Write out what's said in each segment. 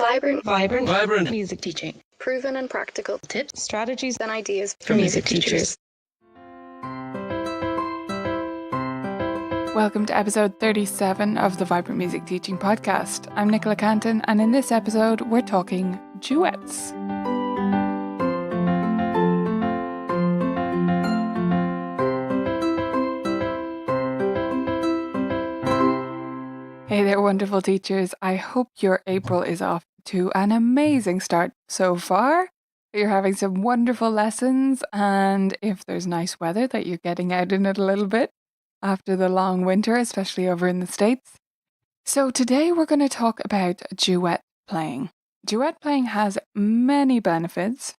Vibrant music teaching. Proven and practical Tips, strategies and ideas for music teachers. Welcome to episode 37 of the Vibrant Music Teaching Podcast. I'm Nicola Canton, and in this episode, we're talking duets. Hey there, wonderful teachers. I hope your April is off to an amazing start so far. You're having some wonderful lessons, and if there's nice weather, that you're getting out in it a little bit after the long winter, especially over in the States. So today we're going to talk about duet playing. Duet playing has many benefits,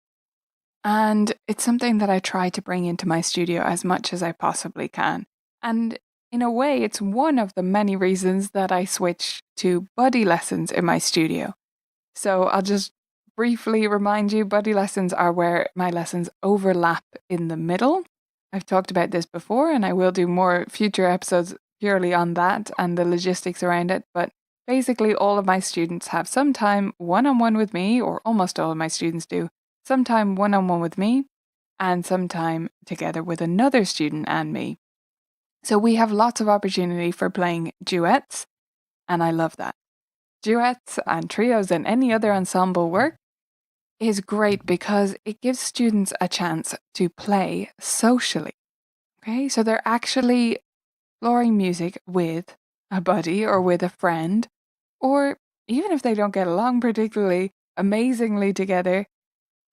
and it's something that I try to bring into my studio as much as I possibly can. And in a way, it's one of the many reasons that I switched to buddy lessons in my studio. So I'll just briefly remind you, buddy lessons are where my lessons overlap in the middle. I've talked about this before, and I will do more future episodes purely on that and the logistics around it. But basically, all of my students have some time one-on-one with me, or almost all of my students do, some time one-on-one with me, and some time together with another student and me. So we have lots of opportunity for playing duets, and I love that. Duets and trios and any other ensemble work is great because it gives students a chance to play socially. Okay, so they're actually exploring music with a buddy or with a friend, or even if they don't get along particularly amazingly together,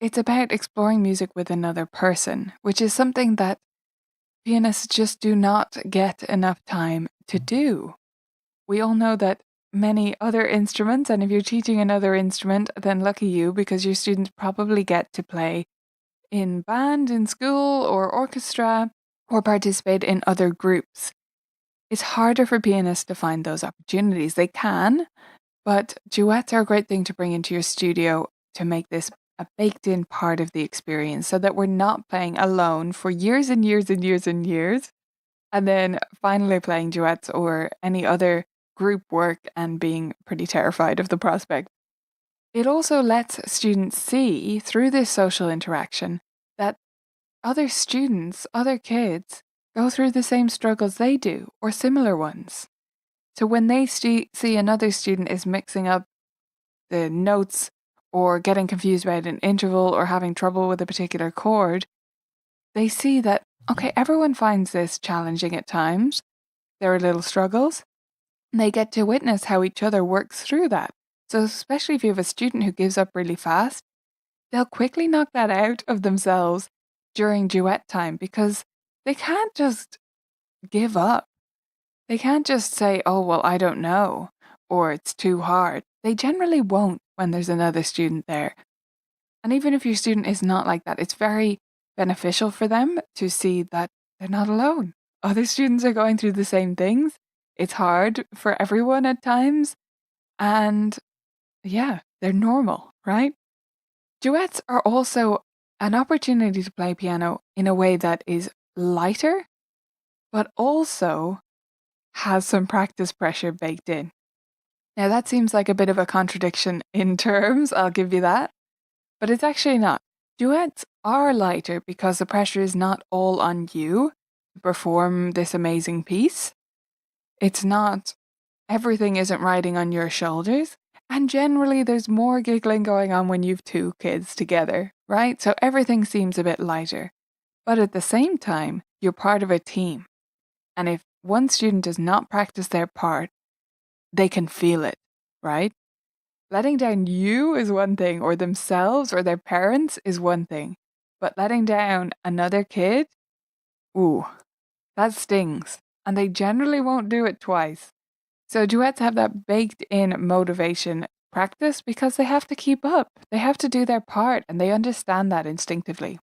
it's about exploring music with another person, which is something that pianists just do not get enough time to do. We all know that many other instruments, and if you're teaching another instrument, then lucky you, because your students probably get to play in band in school or orchestra or participate in other groups. It's harder for pianists to find those opportunities. They can, but duets are a great thing to bring into your studio to make this a baked-in part of the experience so that we're not playing alone for years and years and years and years, and then finally playing duets or any other group work and being pretty terrified of the prospect. It also lets students see through this social interaction that other students, other kids, go through the same struggles they do or similar ones. So when they see another student is mixing up the notes or getting confused about an interval or having trouble with a particular chord, they see that, okay, everyone finds this challenging at times. There are little struggles. And they get to witness how each other works through that. So especially if you have a student who gives up really fast, they'll quickly knock that out of themselves during duet time because they can't just give up. They can't just say, oh, well, I don't know, or it's too hard. They generally won't when there's another student there. And even if your student is not like that, it's very beneficial for them to see that they're not alone. Other students are going through the same things. It's hard for everyone at times. And yeah, they're normal, right? Duets are also an opportunity to play piano in a way that is lighter, but also has some practice pressure baked in. Now that seems like a bit of a contradiction in terms, I'll give you that, but it's actually not. Duets are lighter because the pressure is not all on you to perform this amazing piece. It's not, everything isn't riding on your shoulders, and generally there's more giggling going on when you've two kids together, right? So everything seems a bit lighter. But at the same time, you're part of a team. And if one student does not practice their part, they can feel it, right? Letting down you is one thing, or themselves or their parents is one thing. But letting down another kid, ooh, that stings. And they generally won't do it twice. So duets have that baked in motivation practice because they have to keep up. They have to do their part, and they understand that instinctively.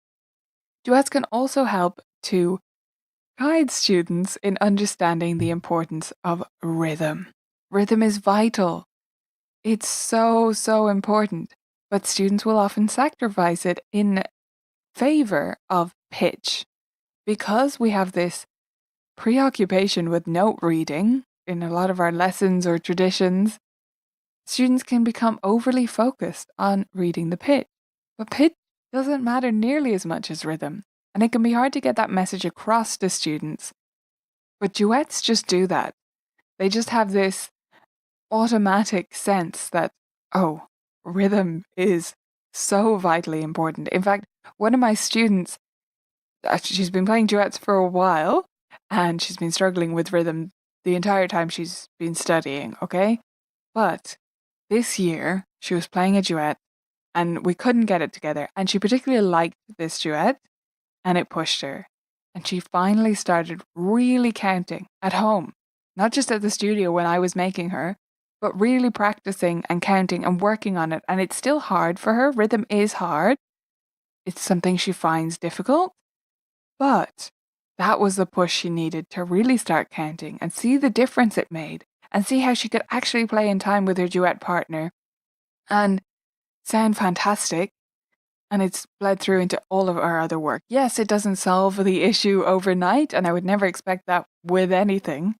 Duets can also help to guide students in understanding the importance of rhythm. Rhythm is vital. It's so, so important, but students will often sacrifice it in favor of pitch. Because we have this preoccupation with note reading in a lot of our lessons or traditions, students can become overly focused on reading the pitch. But pitch doesn't matter nearly as much as rhythm, and it can be hard to get that message across to students. But duets just do that. They just have this automatic sense that, oh, rhythm is so vitally important. In fact, one of my students, she's been playing duets for a while, and she's been struggling with rhythm the entire time she's been studying, okay? But this year, she was playing a duet, and we couldn't get it together. And she particularly liked this duet, and it pushed her. And she finally started really counting at home, not just at the studio when I was making her, but really practicing and counting and working on it. And it's still hard for her. Rhythm is hard. It's something she finds difficult. But that was the push she needed to really start counting and see the difference it made and see how she could actually play in time with her duet partner and sound fantastic. And it's bled through into all of our other work. Yes, it doesn't solve the issue overnight, and I would never expect that with anything,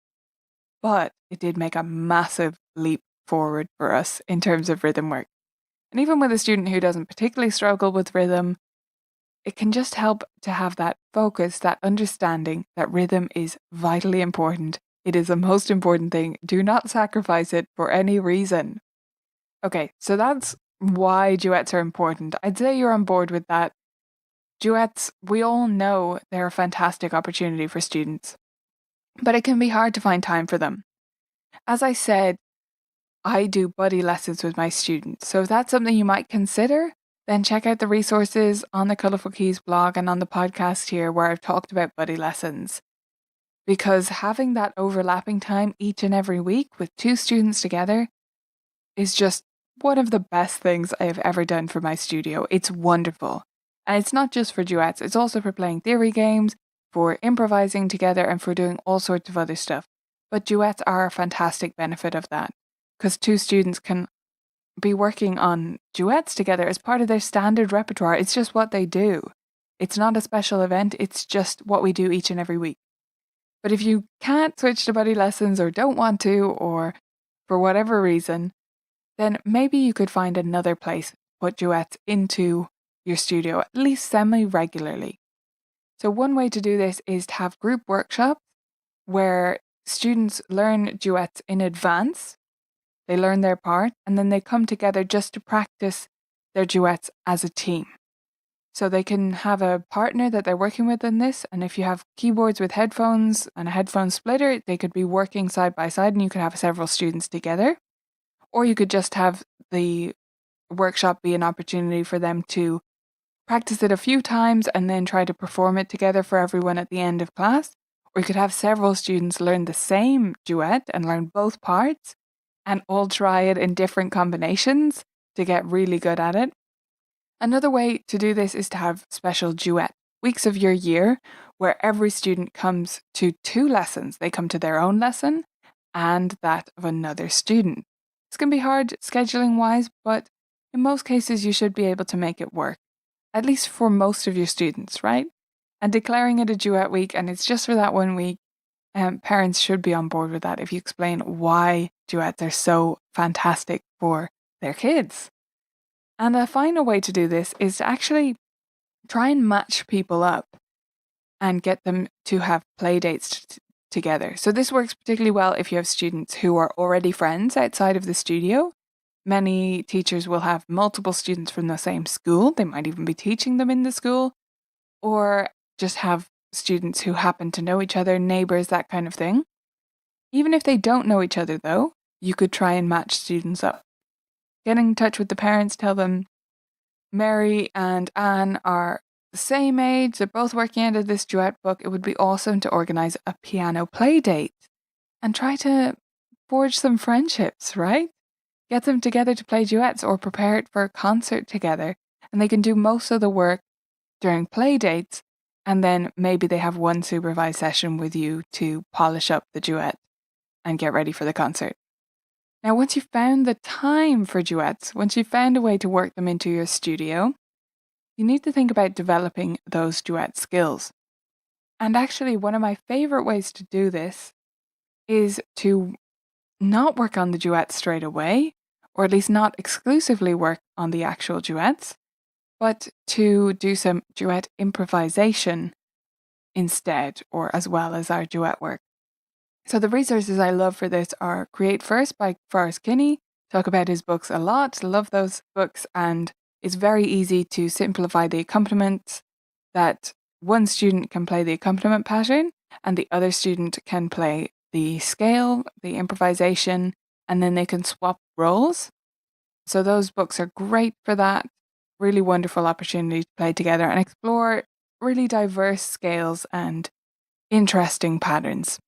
but it did make a massive leap forward for us in terms of rhythm work. And even with a student who doesn't particularly struggle with rhythm, it can just help to have that focus, that understanding that rhythm is vitally important. It is the most important thing. Do not sacrifice it for any reason. Okay, so that's why duets are important. I'd say you're on board with that. Duets, we all know they're a fantastic opportunity for students, but it can be hard to find time for them. As I said, I do buddy lessons with my students, so if that's something you might consider, then check out the resources on the Colourful Keys blog and on the podcast here where I've talked about buddy lessons. Because having that overlapping time each and every week with two students together is just one of the best things I have ever done for my studio. It's wonderful. And it's not just for duets, it's also for playing theory games, for improvising together, and for doing all sorts of other stuff. But duets are a fantastic benefit of that, because two students can be working on duets together as part of their standard repertoire. It's just what they do. It's not a special event, it's just what we do each and every week. But if you can't switch to buddy lessons or don't want to, or for whatever reason, then maybe you could find another place to put duets into your studio, at least semi-regularly. So one way to do this is to have group workshops where students learn duets in advance, they learn their part, and then they come together just to practice their duets as a team. So they can have a partner that they're working with in this, and if you have keyboards with headphones and a headphone splitter, they could be working side by side and you could have several students together. Or you could just have the workshop be an opportunity for them to practice it a few times and then try to perform it together for everyone at the end of class. Or you could have several students learn the same duet and learn both parts and all try it in different combinations to get really good at it. Another way to do this is to have special duet weeks of your year where every student comes to two lessons. They come to their own lesson and that of another student. This can be hard scheduling wise, but in most cases you should be able to make it work, at least for most of your students, right? And declaring it a duet week and it's just for that 1 week, parents should be on board with that if you explain why duets are so fantastic for their kids. And a final way to do this is to actually try and match people up and get them to have play dates together. So this works particularly well if you have students who are already friends outside of the studio. Many teachers will have multiple students from the same school. They might even be teaching them in the school, or just have students who happen to know each other, neighbors, that kind of thing. Even if they don't know each other though, you could try and match students up. Get in touch with the parents, tell them Mary and Anne are the same age, they're both working out of this duet book. It would be awesome to organise a piano play date and try to forge some friendships, right? Get them together to play duets or prepare it for a concert together, and they can do most of the work during play dates, and then maybe they have one supervised session with you to polish up the duet and get ready for the concert. Now, once you've found the time for duets, once you've found a way to work them into your studio, you need to think about developing those duet skills. And actually, one of my favourite ways to do this is to not work on the duet straight away, or at least not exclusively work on the actual duets, but to do some duet improvisation instead, or as well as our duet work. So the resources I love for this are Create First by Forrest Kinney. Talk about his books a lot, love those books, and it's very easy to simplify the accompaniments that one student can play the accompaniment pattern and the other student can play the scale, the improvisation, and then they can swap roles. So those books are great for that. Really wonderful opportunity to play together and explore really diverse scales and interesting patterns.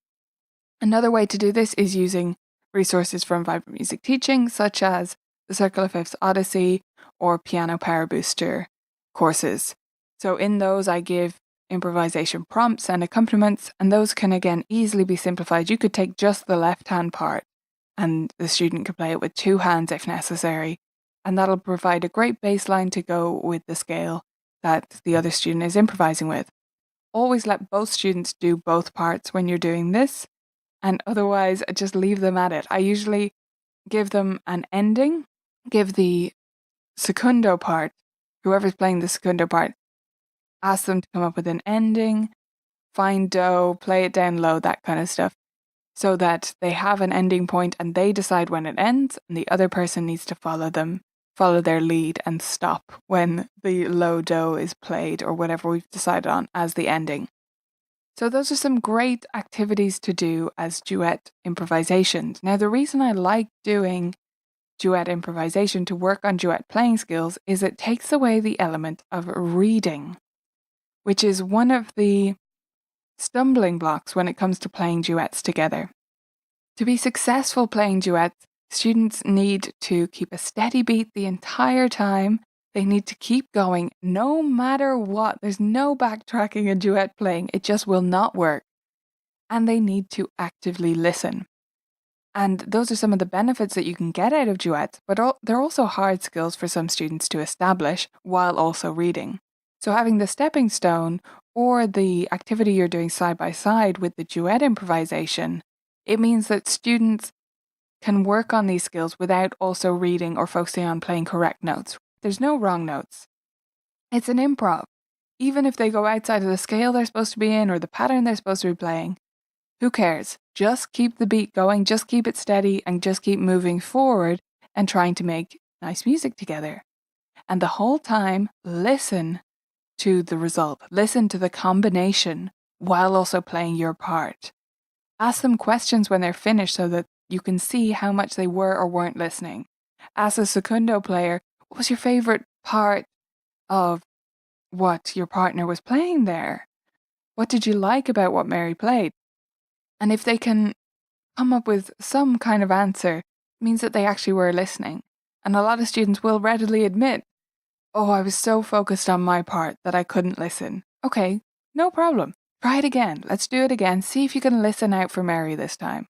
Another way to do this is using resources from Vibrant Music Teaching, such as the Circle of Fifths Odyssey or Piano Power Booster courses. So in those, I give improvisation prompts and accompaniments, and those can again easily be simplified. You could take just the left hand part, and the student could play it with two hands if necessary, and that'll provide a great baseline to go with the scale that the other student is improvising with. Always let both students do both parts when you're doing this, and otherwise just leave them at it. I usually give them an ending, give the secundo part, whoever's playing the secundo part, ask them to come up with an ending, find do, play it down low, that kind of stuff, so that they have an ending point and they decide when it ends, and the other person needs to follow their lead and stop when the low do is played or whatever we've decided on as the ending. So those are some great activities to do as duet improvisations. Now, the reason I like doing duet improvisation to work on duet playing skills is it takes away the element of reading, which is one of the stumbling blocks when it comes to playing duets together. To be successful playing duets, students need to keep a steady beat the entire time. They need to keep going no matter what. There's no backtracking in duet playing. It just will not work. And they need to actively listen. And those are some of the benefits that you can get out of duets, but they're also hard skills for some students to establish while also reading. So having the stepping stone or the activity you're doing side by side with the duet improvisation, it means that students can work on these skills without also reading or focusing on playing correct notes. There's no wrong notes. It's an improv. Even if they go outside of the scale they're supposed to be in or the pattern they're supposed to be playing, who cares? Just keep the beat going, just keep it steady, and just keep moving forward and trying to make nice music together. And the whole time, listen to the result. Listen to the combination while also playing your part. Ask them questions when they're finished so that you can see how much they were or weren't listening. Ask a secundo player, what was your favorite part of what your partner was playing there? What did you like about what Mary played? And if they can come up with some kind of answer, it means that they actually were listening. And a lot of students will readily admit, oh, I was so focused on my part that I couldn't listen. Okay, no problem. Try it again. Let's do it again. See if you can listen out for Mary this time.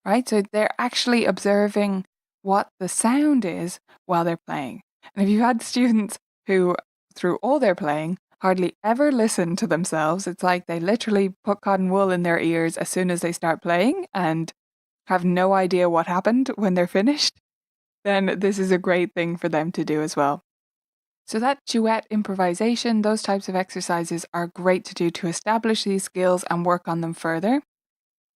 Right? So they're actually observing what the sound is while they're playing. And if you had students who, through all their playing, hardly ever listen to themselves, it's like they literally put cotton wool in their ears as soon as they start playing and have no idea what happened when they're finished, then this is a great thing for them to do as well. So that duet improvisation, those types of exercises are great to do to establish these skills and work on them further.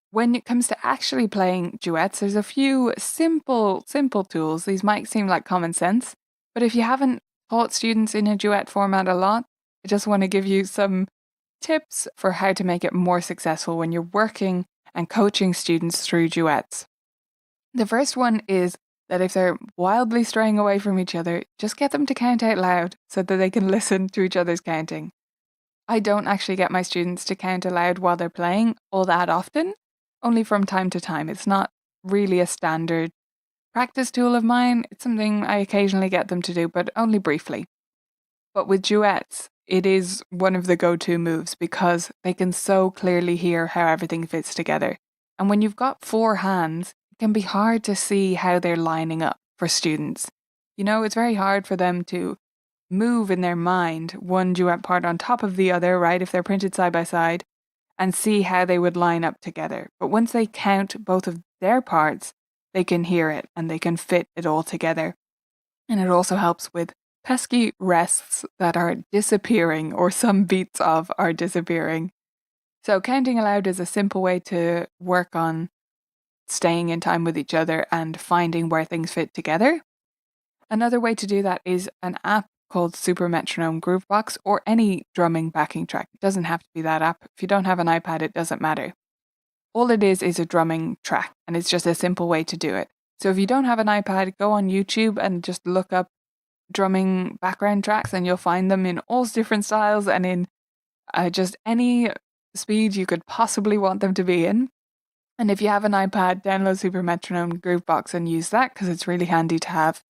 When it comes to actually playing duets, there's a few simple tools. These might seem like common sense, but if you haven't taught students in a duet format a lot, I just want to give you some tips for how to make it more successful when you're working and coaching students through duets. The first one is that if they're wildly straying away from each other, just get them to count out loud so that they can listen to each other's counting. I don't actually get my students to count aloud while they're playing all that often, only from time to time. It's not really a standard practice tool of mine. It's something I occasionally get them to do, but only briefly. But with duets, it is one of the go-to moves because they can so clearly hear how everything fits together. And when you've got four hands, it can be hard to see how they're lining up for students. You know, it's very hard for them to move in their mind one duet part on top of the other, right, if they're printed side by side, and see how they would line up together. But once they count both of their parts, they can hear it and they can fit it all together. And it also helps with pesky rests that are disappearing, or some beats of are disappearing. So counting aloud is a simple way to work on staying in time with each other and finding where things fit together. Another way to do that is an app called Super Metronome Groovebox, or any drumming backing track. It doesn't have to be that app. If you don't have an iPad, it doesn't matter. All it is a drumming track, and it's just a simple way to do it. So if you don't have an iPad, go on YouTube and just look up drumming background tracks, and you'll find them in all different styles and in just any speed you could possibly want them to be in. And if you have an iPad, download Super Metronome Groovebox and use that, because it's really handy to have.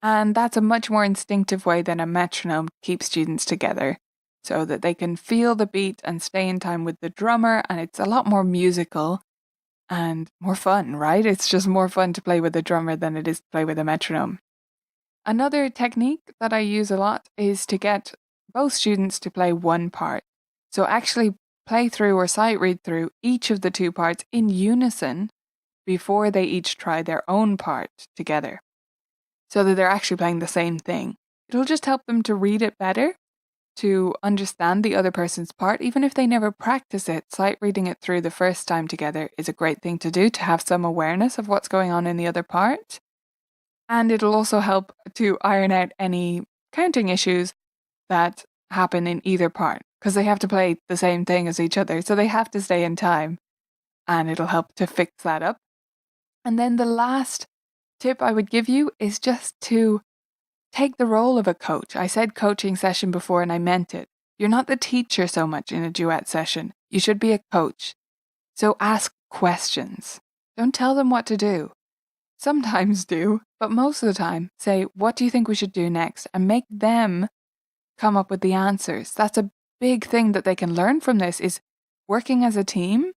And that's a much more instinctive way than a metronome to keep students together, so that they can feel the beat and stay in time with the drummer, and it's a lot more musical and more fun, right? It's just more fun to play with a drummer than it is to play with a metronome. Another technique that I use a lot is to get both students to play one part. So actually play through or sight read through each of the two parts in unison before they each try their own part together, so that they're actually playing the same thing. It'll just help them to read it better, to understand the other person's part. Even if they never practice it, sight reading it through the first time together is a great thing to do, to have some awareness of what's going on in the other part. And it'll also help to iron out any counting issues that happen in either part, because they have to play the same thing as each other, so they have to stay in time, and it'll help to fix that up. And then the last tip I would give you is just to take the role of a coach. I said coaching session before, and I meant it. You're not the teacher so much in a duet session. You should be a coach. So ask questions. Don't tell them what to do. Sometimes do, but most of the time say, what do you think we should do next? And make them come up with the answers. That's a big thing that they can learn from this, is working as a team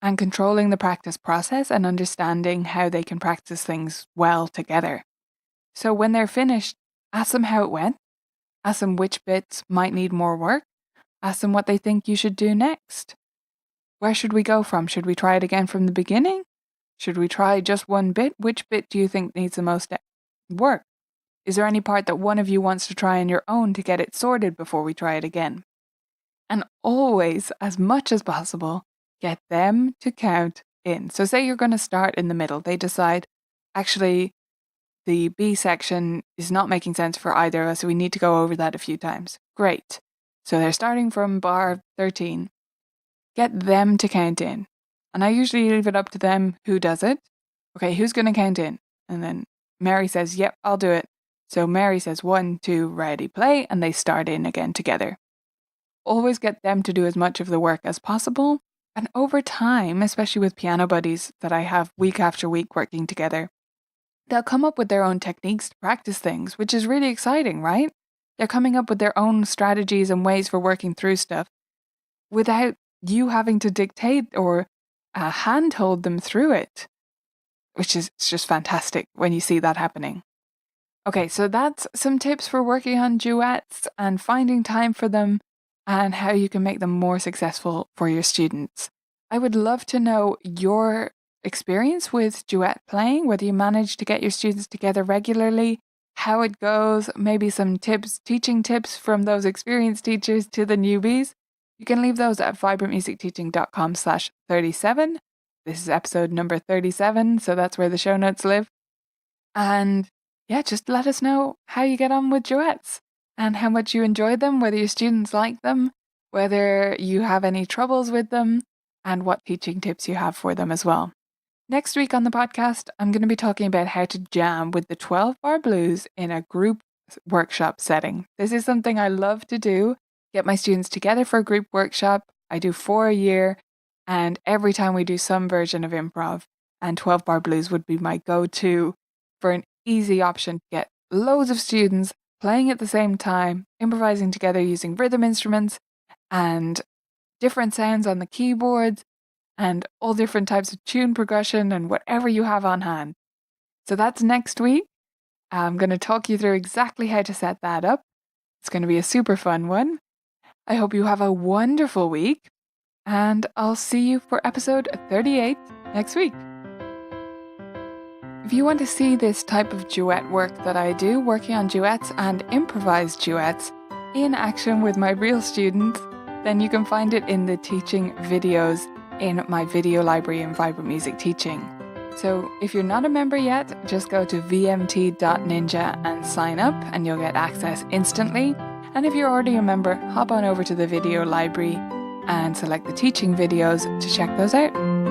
and controlling the practice process and understanding how they can practice things well together. So when they're finished, ask them how it went. Ask them which bits might need more work. Ask them what they think you should do next. Where should we go from? Should we try it again from the beginning? Should we try just one bit? Which bit do you think needs the most work? Is there any part that one of you wants to try on your own to get it sorted before we try it again? And always, as much as possible, get them to count in. So say you're going to start in the middle. They decide, actually, the B section is not making sense for either of us, so we need to go over that a few times. Great. So they're starting from bar 13. Get them to count in. And I usually leave it up to them who does it. Okay, who's going to count in? And then Mary says, yep, I'll do it. So Mary says 1, 2, ready, play, and they start in again together. Always get them to do as much of the work as possible. And over time, especially with piano buddies that I have week after week working together, they'll come up with their own techniques to practice things, which is really exciting, right? They're coming up with their own strategies and ways for working through stuff without you having to dictate or handhold them through it, which is just fantastic when you see that happening. Okay, so that's some tips for working on duets and finding time for them, and how you can make them more successful for your students. I would love to know your experience with duet playing, whether you manage to get your students together regularly, how it goes, maybe some tips, teaching tips from those experienced teachers to the newbies. You can leave those at vibrantmusicteaching.com/37. This is episode number 37, so that's where the show notes live. And yeah, just let us know how you get on with duets and how much you enjoy them, whether your students like them, whether you have any troubles with them, and what teaching tips you have for them as well. Next week on the podcast, I'm going to be talking about how to jam with the 12-bar blues in a group workshop setting. This is something I love to do, get my students together for a group workshop. I do 4 a year, and every time we do some version of improv, and 12-bar blues would be my go-to for an easy option to get loads of students playing at the same time, improvising together using rhythm instruments and different sounds on the keyboards and all different types of tune progression and whatever you have on hand. So that's next week. I'm going to talk you through exactly how to set that up. It's going to be a super fun one. I hope you have a wonderful week, and I'll see you for episode 38 next week. If you want to see this type of duet work that I do, working on duets and improvised duets in action with my real students, then you can find it in the teaching videos in my video library in Vibrant Music Teaching. So if you're not a member yet, just go to vmt.ninja and sign up and you'll get access instantly. And if you're already a member, hop on over to the video library and select the teaching videos to check those out.